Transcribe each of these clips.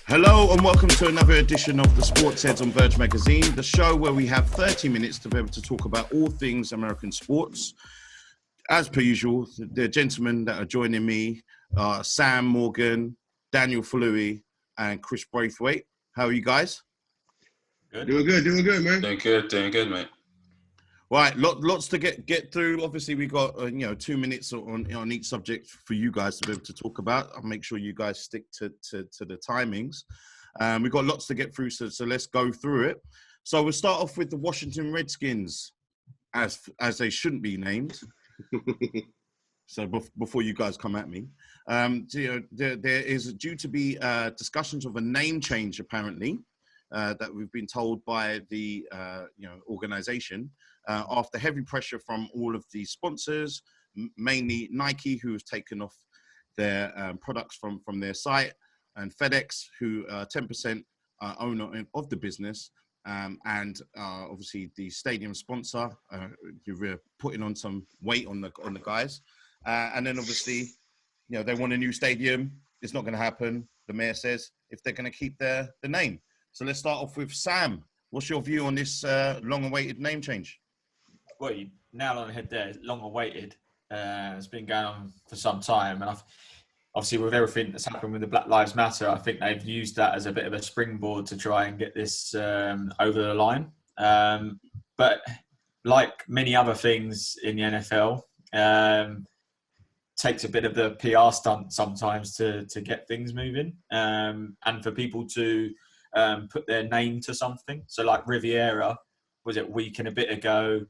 Hello and welcome to another edition of the SportsHeads on Verge Magazine, the show where we have 30 minutes to be able to talk about all things American sports. As per usual, the gentlemen that are joining me are Sam Morgan, Daniel Falui, and Chris Braithwaite. How are you guys? Good. Doing good, man. Doing good, mate. Right, lots to get through. Obviously, we got 2 minutes on each subject for you guys to be able to talk about. I'll make sure you guys stick to the timings. We've got lots to get through, so let's go through it. So we'll start off with the Washington Redskins, as they shouldn't be named. So before you guys come at me, there is due to be discussions of a name change apparently. That we've been told by the organization after heavy pressure from all of the sponsors, mainly Nike, who has taken off their products from their site, and FedEx, who are 10% owner of the business, and obviously the stadium sponsor, you're putting on some weight on the guys, and then obviously, they want a new stadium. It's not going to happen. The mayor says if they're going to keep the name. So let's start off with Sam. What's your view on this long-awaited name change? Well, you nailed on the head there. Long-awaited. It's been going on for some time, and obviously with everything that's happened with the Black Lives Matter, I think they've used that as a bit of a springboard to try and get this over the line. But like many other things in the NFL, takes a bit of the PR stunt sometimes to get things moving, and for people to put their name to something. So like Riviera, was it a week and a bit ago,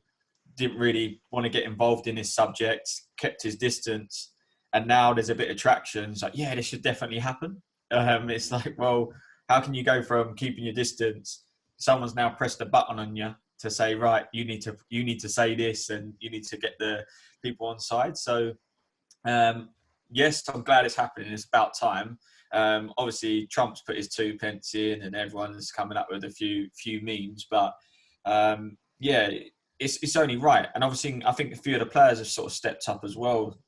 didn't really want to get involved in this subject, kept his distance, and now there's a bit of traction. It's like, yeah, this should definitely happen. It's like, well, how can you go from keeping your distance? Someone's now pressed a button on you to say, right, you need to say this, and you need to get the people on side. So yes, I'm glad it's happening. It's about time. Obviously, Trump's put his 2 pence in, and everyone's coming up with a few memes. But yeah, it's only right. And obviously, I think a few of the players have sort of stepped up as well,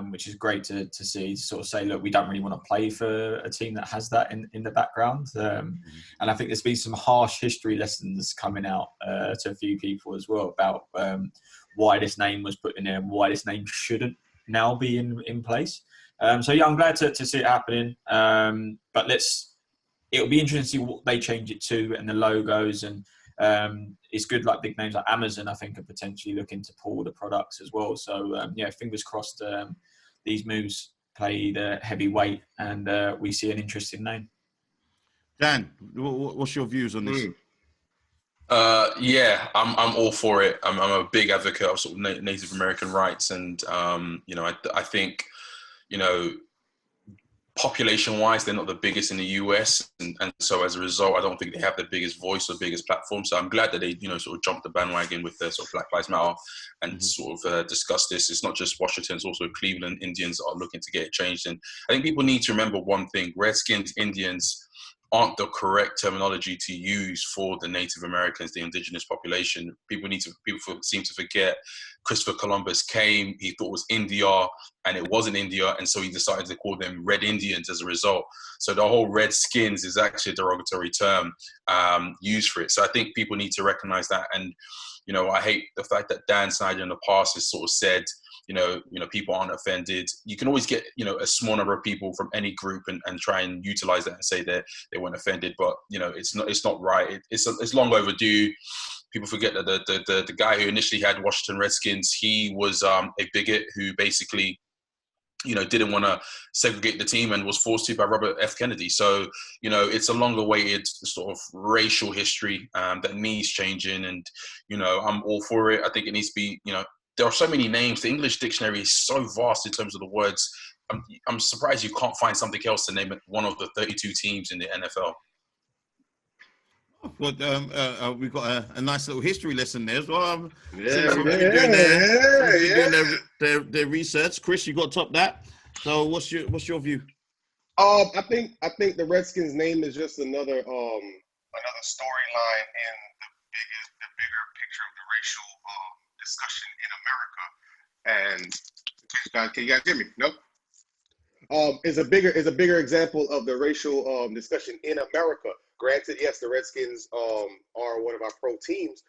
which is great to see. To sort of say, look, we don't really want to play for a team that has that in the background. And I think there's been some harsh history lessons coming out to a few people as well about why this name was put in there and why this name shouldn't now be in place. So yeah, I'm glad to see it happening. But it'll be interesting to see what they change it to and the logos, and it's good like big names like Amazon, I think, are potentially looking to pull the products as well. So yeah, fingers crossed these moves play the heavy weight and we see an interesting name. Dan, what's your views on this? Yeah, I'm all for it. I'm a big advocate of sort of Native American rights, and I think, population-wise, they're not the biggest in the US, and so as a result, I don't think they have the biggest voice or biggest platform. So I'm glad that they, sort of jumped the bandwagon with the sort of Black Lives Matter and sort of discuss this. It's not just Washington; it's also Cleveland Indians are looking to get it changed. And I think people need to remember one thing: Redskins, Indians aren't the correct terminology to use for the Native Americans, the indigenous population. People seem to forget Christopher Columbus came, he thought it was India, and it wasn't India, and so he decided to call them Red Indians as a result. So the whole Redskins is actually a derogatory term used for it. So I think people need to recognize that. And, I hate the fact that Dan Snyder in the past has sort of said, people aren't offended. You can always get, a small number of people from any group and try and utilize that and say that they weren't offended. But, it's not right. It's long overdue. People forget that the guy who initially had Washington Redskins, he was a bigot who basically, didn't want to segregate the team and was forced to by Robert F. Kennedy. So, it's a long-awaited sort of racial history that needs changing. And, I'm all for it. I think it needs to be, there are so many names. The English dictionary is so vast in terms of the words. I'm surprised you can't find something else to name it one of the 32 teams in the NFL. Well, we've got a nice little history lesson there as well. Yeah. Doing their research. Chris, you got to top that. So what's your view? I think the Redskins name is just another storyline in the bigger picture of the racial discussion in America. And can you guys hear me? No? is a bigger example of the racial discussion in America. Granted, yes, the Redskins are one of our pro teams,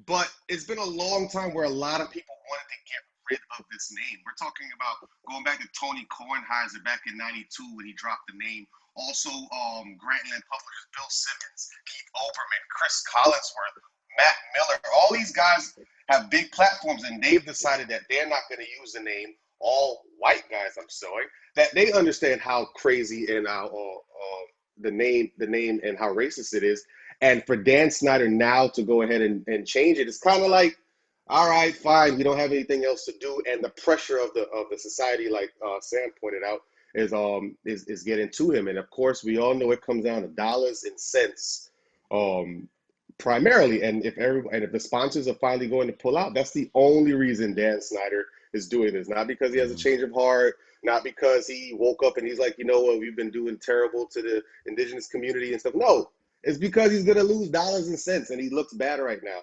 but it's been a long time where a lot of people wanted to get rid of this name. We're talking about going back to Tony Kornheiser back in '92 when he dropped the name. Also, Grantland Publishers, Bill Simmons, Keith Olbermann, Chris Collinsworth, Matt Miller. All these guys have big platforms, and they've decided that they're not going to use the name. All white guys, I'm sorry, that they understand how crazy and how the name and how racist it is. And for Dan Snyder now to go ahead and change it, it's kind of like, all right, fine, you don't have anything else to do, and the pressure of the society, like Sam pointed out, is getting to him. And of course, we all know it comes down to dollars and cents, primarily. And if the sponsors are finally going to pull out, that's the only reason Dan Snyder is doing this. Not because he has a change of heart, not because he woke up and he's like, you know what, we've been doing terrible to the indigenous community and stuff. No, it's because he's going to lose dollars and cents, and he looks bad right now.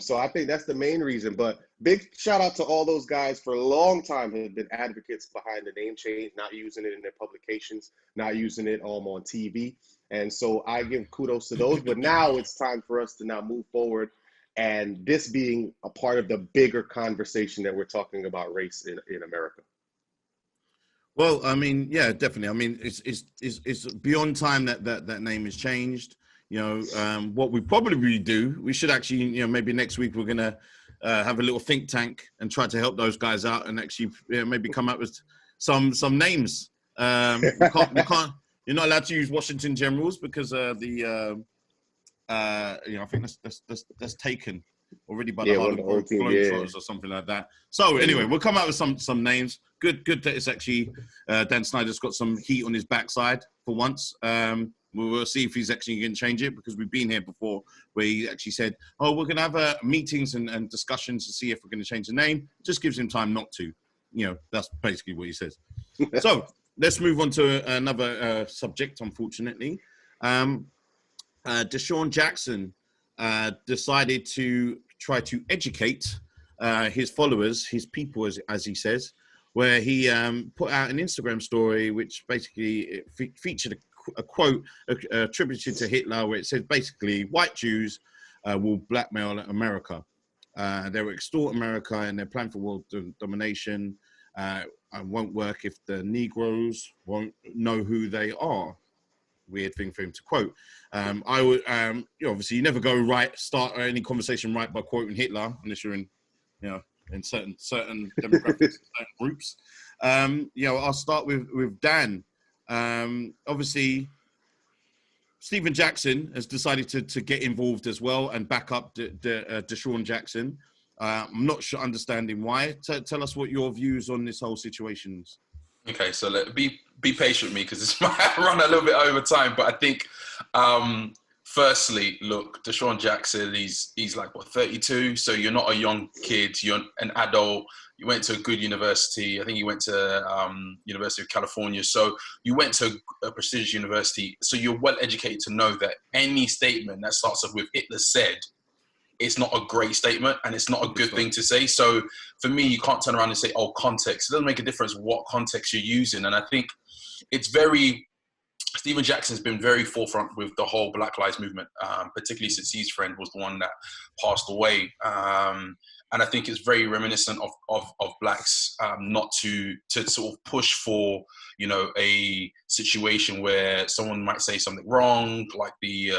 So I think that's the main reason. But big shout out to all those guys for a long time who have been advocates behind the name change, not using it in their publications, not using it on TV. And so I give kudos to those. But now it's time for us to now move forward, and this being a part of the bigger conversation that we're talking about race in America. Well, I mean, yeah, definitely. I mean, it's beyond time that name is changed. You know, what we probably do, we should actually, you know, maybe next week we're going to have a little think tank and try to help those guys out and actually maybe come up with some names. We can't, you're not allowed to use Washington Generals because you know, I think that's taken already by the Harlem Globetrotters or something like that. So anyway, we'll come out with some names. Good that it's actually Dan Snyder's got some heat on his backside for once. We'll see if he's actually going to change it, because we've been here before where he actually said, oh, we're going to have meetings and discussions to see if we're going to change the name. Just gives him time not to. You know, that's basically what he says. So let's move on to another subject, unfortunately. Desean Jackson decided to try to educate his followers, his people, as he says, where he put out an Instagram story which basically featured a quote attributed to Hitler, where it said basically, white Jews will blackmail America. They will extort America, and their plan for world domination won't work if the Negroes won't know who they are. Weird thing for him to quote. I would, you know, obviously, you never start any conversation right by quoting Hitler, unless you're in, you know, in certain demographics, certain groups. You know, I'll start with Dan. Obviously, Steven Jackson has decided to get involved as well and back up Desean Jackson. I'm not sure understanding why. Tell us what your views on this whole situation is. Okay, so be patient with me, because this might run a little bit over time. But I think, firstly, look, Desean Jackson, he's like, what, 32? So you're not a young kid. You're an adult. You went to a good university. I think you went to University of California. So you went to a prestigious university. So you're well educated to know that any statement that starts off with Hitler said, it's not a great statement, and it's not a good thing to say. So for me, you can't turn around and say, oh, context. It doesn't make a difference what context you're using. And I think Steven Jackson's been very forefront with the whole Black Lives Movement, particularly since his friend was the one that passed away. And I think it's very reminiscent of blacks not to sort of push for, you know, a situation where someone might say something wrong, like the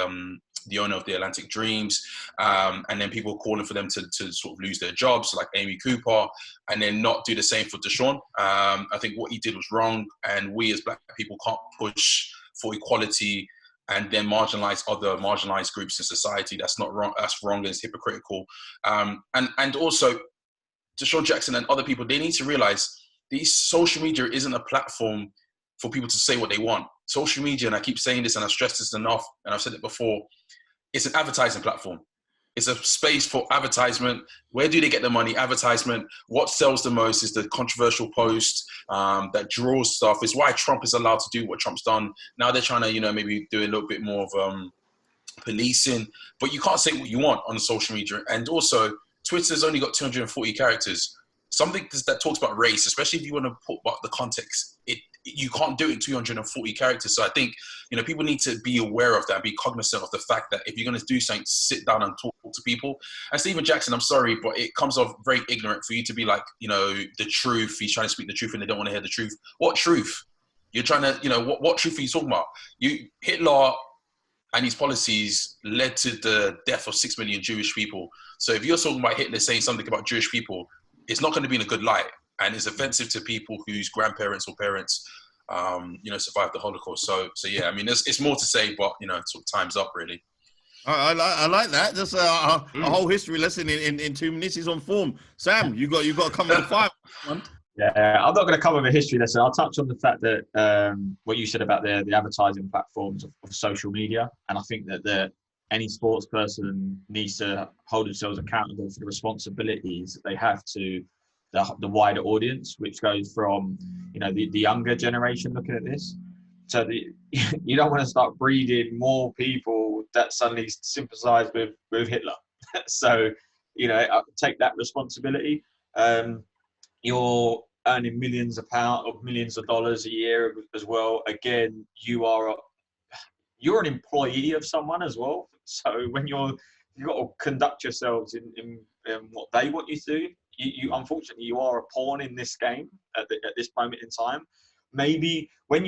owner of the Atlantic Dreams, and then people calling for them to sort of lose their jobs, like Amy Cooper, and then not do the same for Desean. I think what he did was wrong, and we as black people can't push for equality and then marginalize other marginalized groups in society. That's not wrong. That's wrong, and it's hypocritical. And also, Desean Jackson and other people, they need to realize these social media isn't a platform for people to say what they want. Social media, and I keep saying this and I've stressed this enough, and I've said it before, it's an advertising platform. It's a space for advertisement. Where do they get the money? Advertisement. What sells the most is the controversial post that draws stuff. It's why Trump is allowed to do what Trump's done. Now they're trying to, you know, maybe do a little bit more of policing, but you can't say what you want on social media. And also, Twitter's only got 240 characters. Something that talks about race, especially if you want to put about the context, you can't do it in 240 characters. So I think, people need to be aware of that, be cognizant of the fact that if you're going to do something, sit down and talk to people. And Steven Jackson, I'm sorry, but it comes off very ignorant for you to be like, the truth. He's trying to speak the truth and they don't want to hear the truth. What truth? You're trying to, what truth are you talking about? Hitler and his policies led to the death of 6 million Jewish people. So if you're talking about Hitler saying something about Jewish people, it's not going to be in a good light. And it's offensive to people whose grandparents or parents, survived the Holocaust. So yeah, I mean, it's more to say, but, sort of time's up, really. I like that. That's a whole history lesson in 2 minutes. He's on form. Sam, you got to come with the five. Yeah, I'm not going to come with a history lesson. I'll touch on the fact that what you said about the advertising platforms of social media, and I think that any sports person needs to hold themselves accountable for the responsibilities that they have to the wider audience, which goes from the younger generation looking at this. So you don't want to start breeding more people that suddenly sympathise with Hitler. So take that responsibility. You're earning millions of dollars a year as well. Again, you're an employee of someone as well. So when you've got to conduct yourselves in what they want you to do, you unfortunately you are a pawn in this game at this moment in time. Maybe once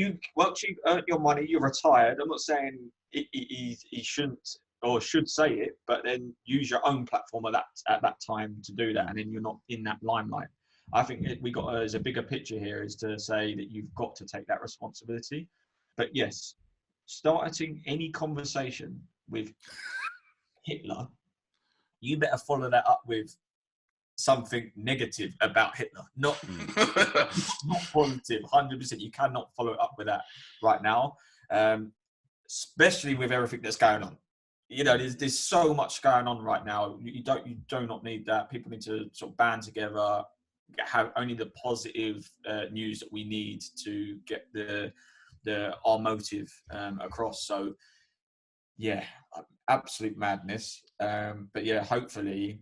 you've earned your money, you're retired. I'm not saying he shouldn't or should say it, but then use your own platform at that time to do that, and then you're not in that limelight. I think there's a bigger picture here, is to say that you've got to take that responsibility. But yes, starting any conversation with Hitler, you better follow that up with something negative about Hitler, not positive. 100%, you cannot follow it up with that right now, especially with everything that's going on. There's so much going on right now. You do not need that. People need to sort of band together, have only the positive news that we need to get our motive across. So yeah, absolute madness. But yeah, hopefully,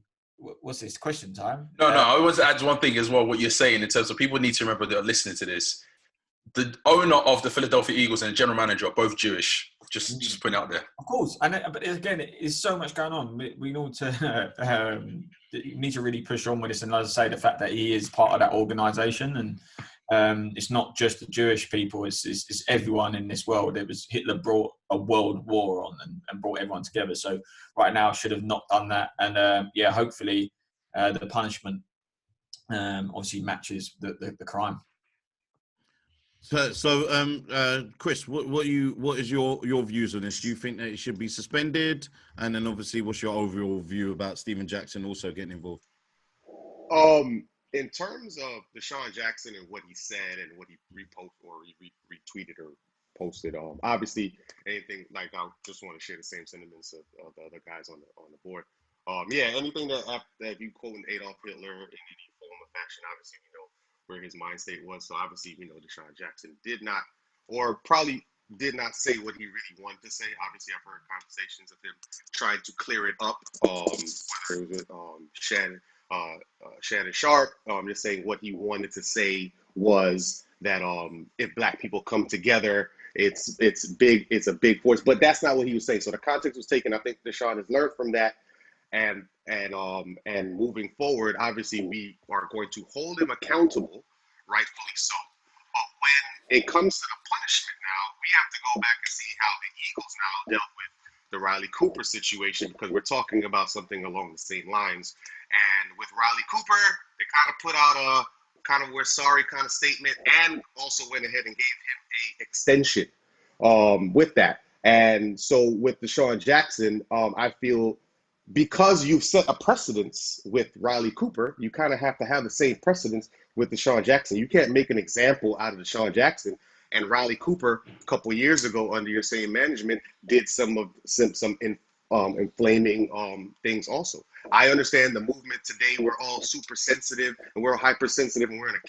what's this, question time? No, I want to add one thing as well, what you're saying in terms of people need to remember that are listening to this. The owner of the Philadelphia Eagles and the general manager are both Jewish. Just putting out there. Of course. But again, there's so much going on. We need to really push on with this. And as I say, the fact that he is part of that organisation, and it's not just the Jewish people, it's everyone in this world. Hitler brought a world war on and brought everyone together. So right now should have not done that. And hopefully the punishment obviously matches the crime. So, Chris, what is your views on this? Do you think that it should be suspended? And then obviously, what's your overall view about Desean Jackson also getting involved? In terms of Desean Jackson and what he said and what he reposted or retweeted or posted, obviously anything like, I just want to share the same sentiments of the other guys on the board. Anything that you quoting Adolf Hitler in any form or fashion, obviously we know where his mind state was. So obviously, Desean Jackson did not, or probably did not say what he really wanted to say. Obviously, I've heard conversations of him trying to clear it up. Whether it was Shannon Sharp, just saying what he wanted to say was that if Black people come together, it's big. It's a big force. But that's not what he was saying. So the context was taken. I think Desean has learned from that. And moving forward, obviously we are going to hold him accountable, rightfully so. But when it comes to the punishment now, we have to go back and see how the Eagles now dealt with the Riley Cooper situation, because we're talking about something along the same lines. And with Riley Cooper, they kind of put out a kind of we're sorry kind of statement, and also went ahead and gave him a extension with that. And so with Desean Jackson, I feel, because you've set a precedence with Riley Cooper, you kind of have to have the same precedence with Desean Jackson. You can't make an example out of Desean Jackson. And Riley Cooper, a couple of years ago, under your same management, did some inflaming things also. I understand the movement today. We're all super sensitive and we're hypersensitive, and we're in a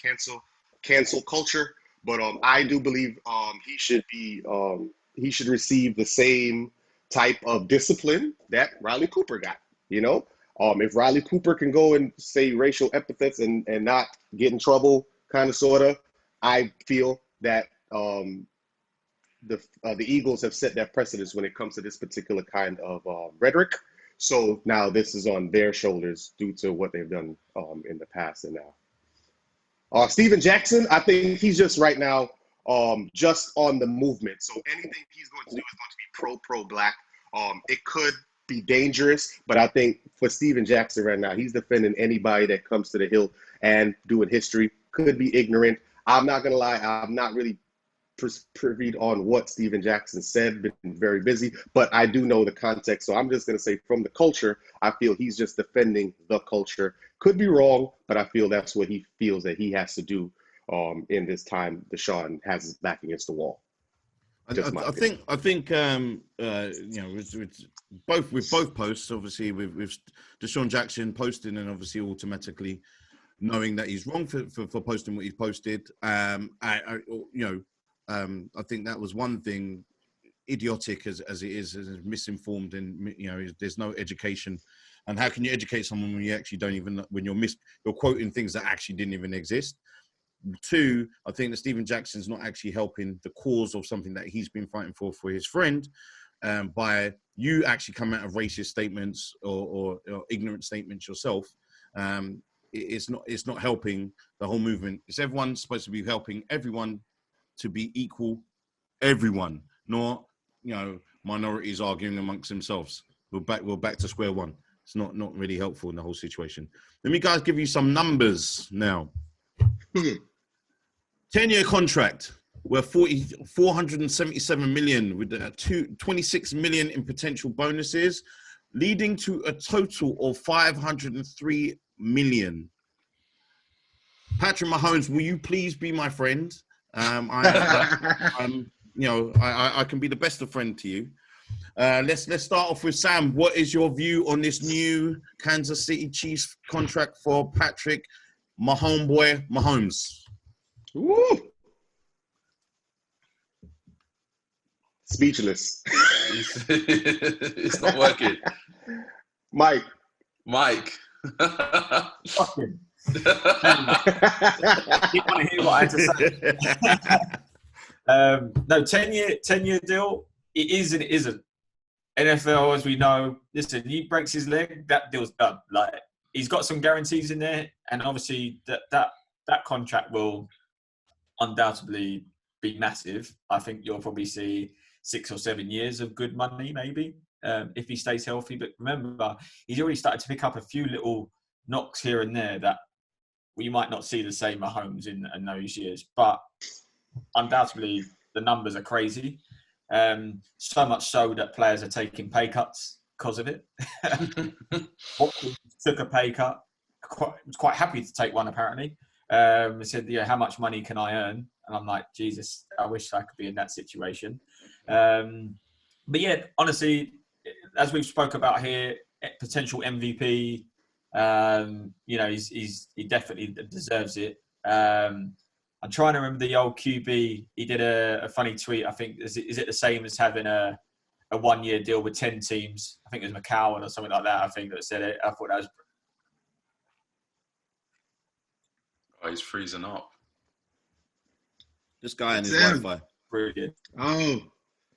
cancel culture. But I do believe he should receive the same type of discipline that Riley Cooper got. If Riley Cooper can go and say racial epithets and not get in trouble, kind of, sort of, I feel that the Eagles have set their precedence when it comes to this particular kind of rhetoric. So now this is on their shoulders due to what they've done in the past and now. Steven Jackson, I think he's just right now just on the movement. So anything he's going to do is going to be pro-black. It could be dangerous, but I think for Steven Jackson right now, he's defending anybody that comes to the hill and doing history. Could be ignorant. I'm not going to lie. I'm not really privy on what Steven Jackson said, been very busy, but I do know the context. So I'm just going to say from the culture, I feel he's just defending the culture. Could be wrong, but I feel that's what he feels that he has to do in this time Desean has his back against the wall. I think you know, with both posts, obviously with Desean Jackson posting and obviously automatically knowing that he's wrong for posting what he's posted. I think that was one thing, idiotic as it is misinformed, and you know, there's no education. And how can you educate someone when you actually don't even, when you're quoting things that actually didn't even exist? Two, I think that Steven Jackson's not actually helping the cause of something that he's been fighting for his friend, by you actually coming out of racist statements or ignorant statements yourself. It's not helping the whole movement. It's everyone supposed to be helping everyone to be equal, everyone, not, you know, minorities arguing amongst themselves. We're back to square one. It's not really helpful in the whole situation. Let me guys give you some numbers now. 10-year contract worth 477 million with 26 million in potential bonuses, leading to a total of 503 million. Patrick Mahomes, will you please be my friend? I can be the best of friend to you. Let's start off with Sam. What is your view on this new Kansas City Chiefs contract for Patrick Mahomes? Woo! Speechless. It's not working. Mike. Fucking. You want to hear what I had to say? No, 10-year deal. It is and it isn't. NFL, as we know, listen, he breaks his leg, that deal's done. Like, he's got some guarantees in there, and obviously that contract will undoubtedly be massive. I think you'll probably see 6 or 7 years of good money, maybe, if he stays healthy. But remember, he's already started to pick up a few little knocks here and there that we might not see the same Mahomes in those years. But undoubtedly, the numbers are crazy. So much so that players are taking pay cuts because of it. Watkins took a pay cut. Was quite happy to take one, apparently. He said, "Yeah, how much money can I earn?" And I'm like, Jesus, I wish I could be in that situation. But yeah, honestly, as we've spoke about here, potential MVP. He definitely deserves it. I'm trying to remember the old QB. He did a funny tweet. I think is it the same as having a 1-year deal with 10 teams? I think it was McCowan or something like that. I think that said it. I thought that was. Oh, he's freezing up. This guy and his Wi-Fi. Brilliant. Oh,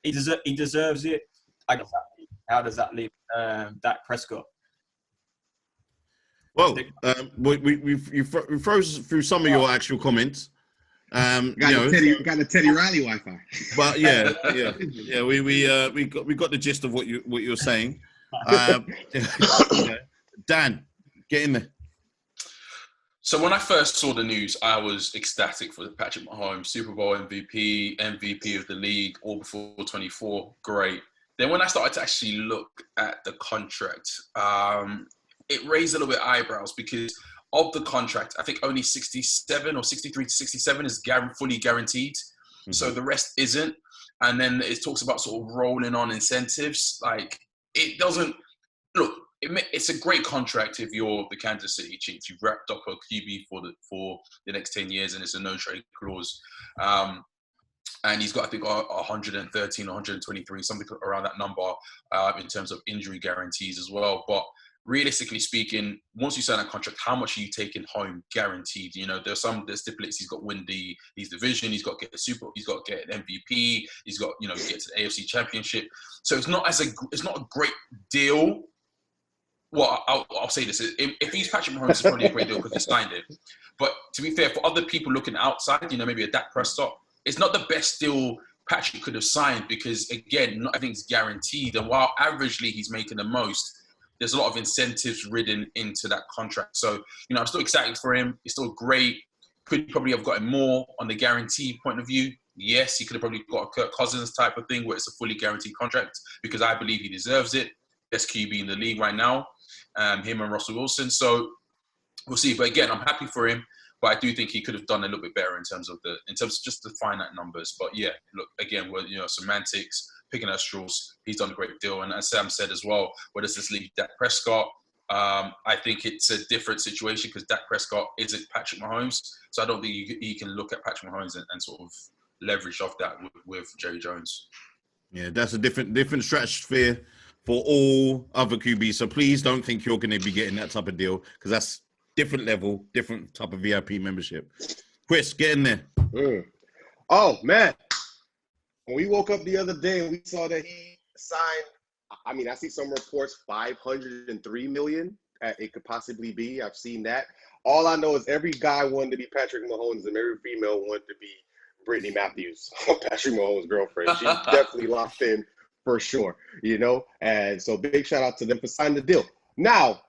he deserves it. How does that leave Dak Prescott? Well, we froze through some of your actual comments. got the Teddy Riley Wi-Fi. But yeah, we got the gist of what you're saying. Dan, get in there. So when I first saw the news, I was ecstatic for Patrick Mahomes, Super Bowl MVP, MVP of the league, all before 24, great. Then when I started to actually look at the contract, it raised a little bit eyebrows because of the contract, I think only 67 or 63 to 67 is fully guaranteed. Mm-hmm. So the rest isn't. And then it talks about sort of rolling on incentives. Like, it doesn't look. It's a great contract if you're the Kansas City Chiefs. You've wrapped up a QB for the next 10 years, and it's a no-trade clause. And he's got, I think, 113, 123, something around that number in terms of injury guarantees as well. But realistically speaking, once you sign that contract, how much are you taking home guaranteed? There's stipulates he's got to win his division, he's got to get the Super, he's got to get an MVP, he's got get to the AFC Championship. So it's not a great deal. Well, I'll say this: if he's Patrick Mahomes, it's probably a great deal because he signed it. But to be fair, for other people looking outside, maybe a Dak Prescott, it's not the best deal Patrick could have signed because again, not everything's guaranteed. And while averagely he's making the most, there's a lot of incentives ridden into that contract. So, I'm still excited for him. It's still great. Could probably have gotten more on the guarantee point of view. Yes, he could have probably got a Kirk Cousins type of thing where it's a fully guaranteed contract because I believe he deserves it. Best QB in the league right now, him and Russell Wilson. So we'll see. But again, I'm happy for him. But I do think he could have done a little bit better in terms of just the finite numbers. But yeah, look, again, semantics, picking at straws. He's done a great deal. And as Sam said as well, where does this leave Dak Prescott? I think it's a different situation because Dak Prescott isn't Patrick Mahomes. So I don't think he can look at Patrick Mahomes and sort of leverage off that with Jerry Jones. Yeah, that's a different stratosphere for all other QBs. So please don't think you're going to be getting that type of deal because that's different level, different type of VIP membership. Chris, get in there. Oh, man. When we woke up the other day and we saw that he signed, I see some reports, $503 million it could possibly be. I've seen that. All I know is every guy wanted to be Patrick Mahomes and every female wanted to be Brittany Matthews, Patrick Mahomes' girlfriend. She's definitely locked in for sure, And so big shout out to them for signing the deal. Now,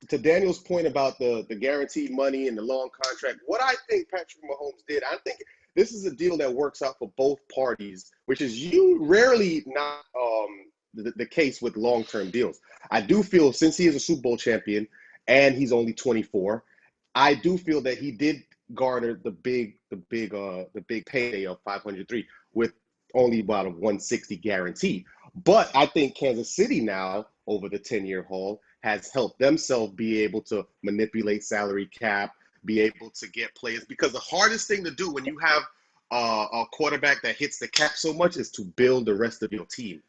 to Daniel's point about the guaranteed money and the long contract, what I think Patrick Mahomes did, I think this is a deal that works out for both parties, which is rarely not the case with long-term deals. I do feel since he is a Super Bowl champion and he's only 24, I do feel that he did garner the big payday of 503 with only about a 160 guarantee. But I think Kansas City now, over the 10-year haul, has helped themselves be able to manipulate salary cap, be able to get players. Because the hardest thing to do when you have a quarterback that hits the cap so much is to build the rest of your team.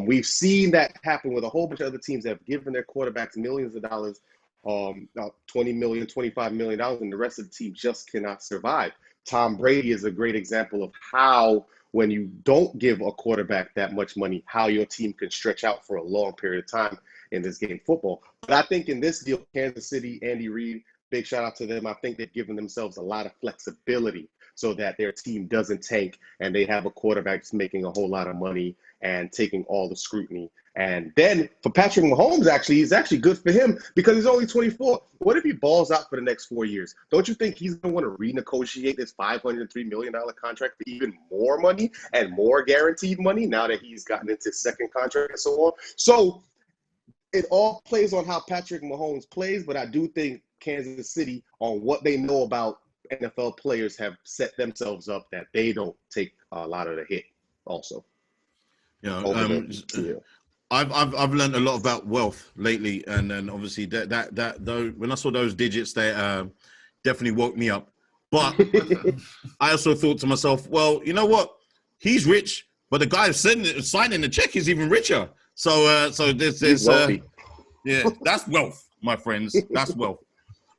We've seen that happen with a whole bunch of other teams that have given their quarterbacks millions of dollars, $20 million, $25 million, and the rest of the team just cannot survive. Tom Brady is a great example of how, when you don't give a quarterback that much money, how your team can stretch out for a long period of time in this game of football. But I think in this deal, Kansas City, Andy Reid, big shout out to them. I think they've given themselves a lot of flexibility so that their team doesn't tank and they have a quarterback that's making a whole lot of money and taking all the scrutiny. And then for Patrick Mahomes, it's actually good for him because he's only 24. What if he balls out for the next 4 years? Don't you think he's going to want to renegotiate this $503 million contract for even more money and more guaranteed money now that he's gotten into his second contract and so on? So it all plays on how Patrick Mahomes plays, but I do think Kansas City, on what they know about NFL players, have set themselves up that they don't take a lot of the hit also. I've learned a lot about wealth lately, and then obviously that though when I saw those digits, they definitely woke me up. But I also thought to myself, well, you know what? He's rich, but the guy signing the check is even richer. So this is that's wealth, my friends. That's wealth.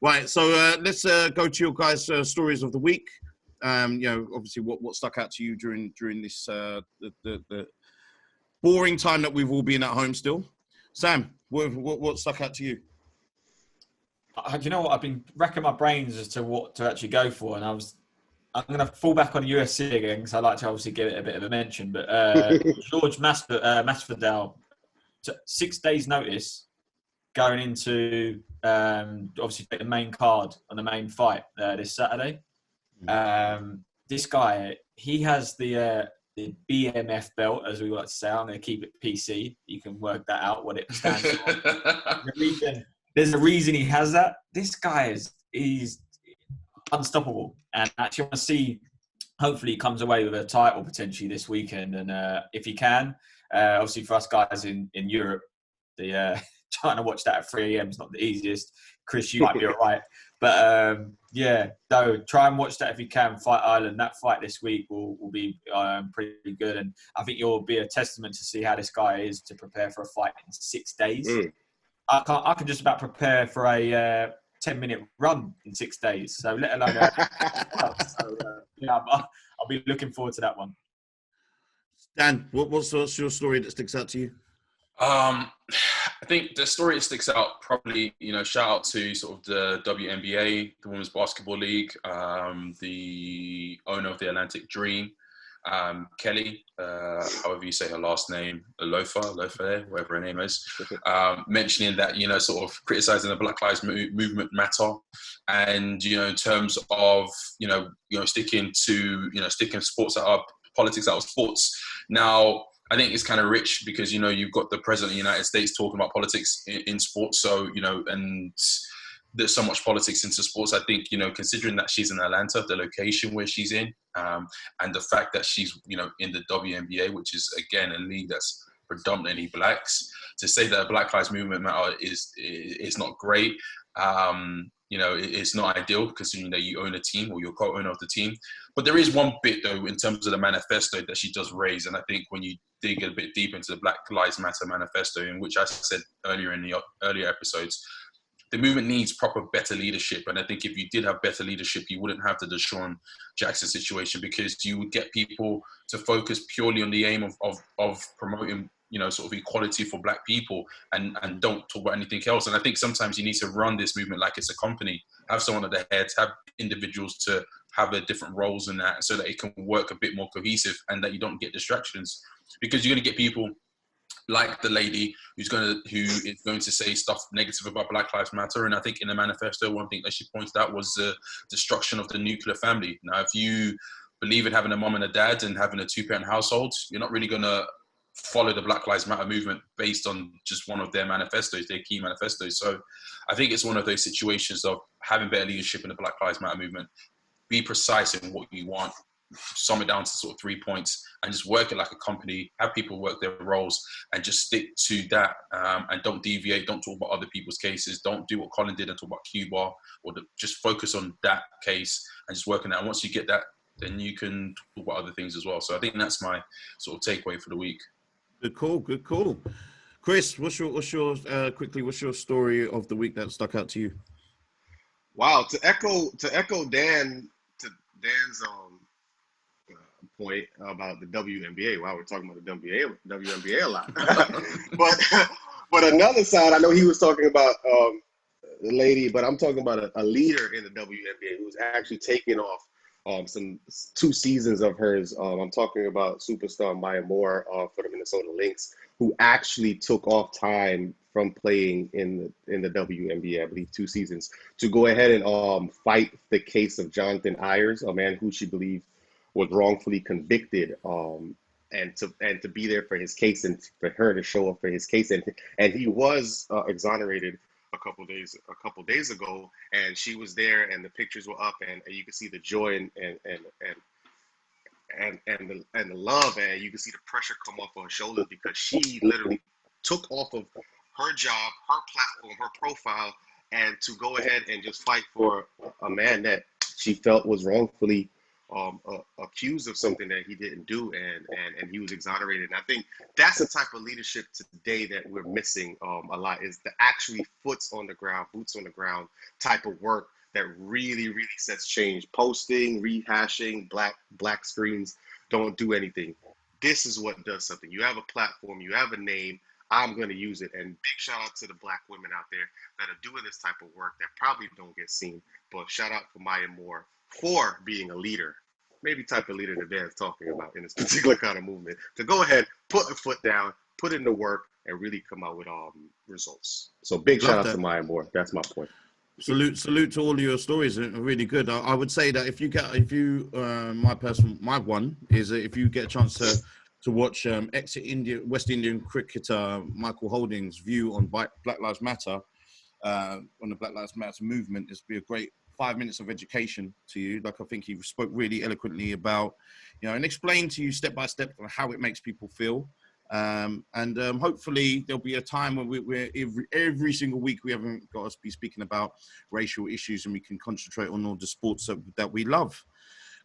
Right. So let's go to your guys' stories of the week. Obviously what stuck out to you during this the boring time that we've all been at home still. Sam, what stuck out to you? You know what? I've been racking my brains as to what to actually go for, and I'm going to fall back on UFC again because I like to obviously give it a bit of a mention. But George Masvidal, 6 days' notice going into obviously the main card on the main fight this Saturday. This guy, he has the BMF belt, as we like to say. I'm going to keep it PC. You can work that out, what it stands for. There's a reason he has that. This guy he's unstoppable. And actually, I want to see, hopefully he comes away with a title potentially this weekend. And if he can, obviously for us guys in Europe, trying to watch that at 3 a.m. is not the easiest. Chris, you might be all right. But try and watch that if you can. Fight Island, that fight this week will be pretty good. And I think you'll be a testament to see how this guy is to prepare for a fight in 6 days. I can just about prepare for a 10-minute run in 6 days. So let alone I'll be looking forward to that one. Dan, what's your story that sticks out to you? I think the story that sticks out probably, shout out to sort of the WNBA, the Women's Basketball League, the owner of the Atlantic Dream, Kelly, however you say her last name, Lofa, whatever her name is, mentioning that, sort of criticizing the Black Lives Movement matter. And, in terms of, sticking sports out of politics out of sports. Now, I think it's kind of rich because, you've got the president of the United States talking about politics in sports. So, and there's so much politics into sports. I think, considering that she's in Atlanta, the location where she's in, and the fact that she's, in the WNBA, which is, again, a league that's predominantly blacks, to say that a Black Lives Movement matter is not great. It's not ideal considering that you own a team or you're co-owner of the team. But there is one bit, though, in terms of the manifesto that she does raise. And I think when you dig a bit deep into the Black Lives Matter manifesto, in which I said earlier in the earlier episodes, the movement needs better leadership. And I think if you did have better leadership, you wouldn't have the Desean Jackson situation, because you would get people to focus purely on the aim of promoting, sort of equality for black people and don't talk about anything else. And I think sometimes you need to run this movement like it's a company, have someone at the head, have individuals to have their different roles in that so that it can work a bit more cohesive and that you don't get distractions, because you're going to get people like the lady who is going to say stuff negative about Black Lives Matter. And I think in the manifesto, one thing that she pointed out was the destruction of the nuclear family. Now, if you believe in having a mom and a dad and having a 2-parent household, you're not really going to follow the Black Lives Matter movement based on just one of their manifestos, their key manifestos. So I think it's one of those situations of having better leadership in the Black Lives Matter movement. Be precise in what you want, sum it down to sort of 3 points, and just work it like a company, have people work their roles and just stick to that, and don't deviate, don't talk about other people's cases, don't do what Colin did and talk about Cuba, or just focus on that case and just work on that. And once you get that, then you can talk about other things as well. So I think that's my sort of takeaway for the week. Good call. Chris, what's your story of the week that stuck out to you? Wow, to echo Dan's point about the WNBA. Wow, we're talking about the WNBA a lot. but another side, I know he was talking about the lady, but I'm talking about a leader in the WNBA who's actually taking off some 2 seasons of hers. I'm talking about superstar Maya Moore for the Minnesota Lynx, who actually took off time from playing in the WNBA, I believe 2 seasons, to go ahead and fight the case of Jonathan Ayers, a man who she believed was wrongfully convicted, and to be there for his case and for her to show up for his case, and he was exonerated a couple days ago, and she was there, and the pictures were up, and you could see the joy and the love, and you could see the pressure come off of her shoulders, because she literally took off of her job, her platform, her profile, and to go ahead and just fight for a man that she felt was wrongfully accused of something that he didn't do, and he was exonerated. And I think that's the type of leadership today that we're missing a lot, is the actually boots on the ground type of work that really sets change. Posting, rehashing, black screens don't do anything. This is what does something. You have a platform, you have a name, I'm going to use it. And big shout out to the black women out there that are doing this type of work that probably don't get seen. But shout out for Maya Moore for being a leader, maybe type of leader that Dan's talking about in this particular kind of movement, to go ahead, put the foot down, put in the work, and really come out with results. So big shout out to Maya Moore. That's my point. Salute to all of your stories. Really good. I would say that if you my one is that if you get a chance to watch West Indian cricketer Michael Holding's view on Black Lives Matter, on the Black Lives Matter movement, it's be a great 5 minutes of education to you. Like, I think he spoke really eloquently about, and explained to you step by step how it makes people feel. And hopefully there'll be a time when we're every single week we haven't got to be speaking about racial issues, and we can concentrate on all the sports that we love.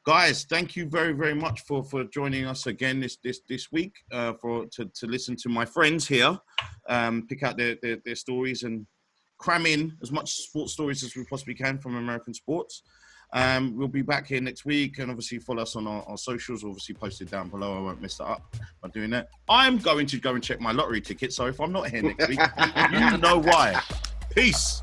Guys, thank you very, very much for joining us again this week to listen to my friends here pick out their stories and cram in as much sports stories as we possibly can from American sports. We'll be back here next week, and obviously follow us on our socials, obviously posted down below. I won't mess that up by doing that. I'm going to go and check my lottery ticket, so if I'm not here next week, you know why. Peace.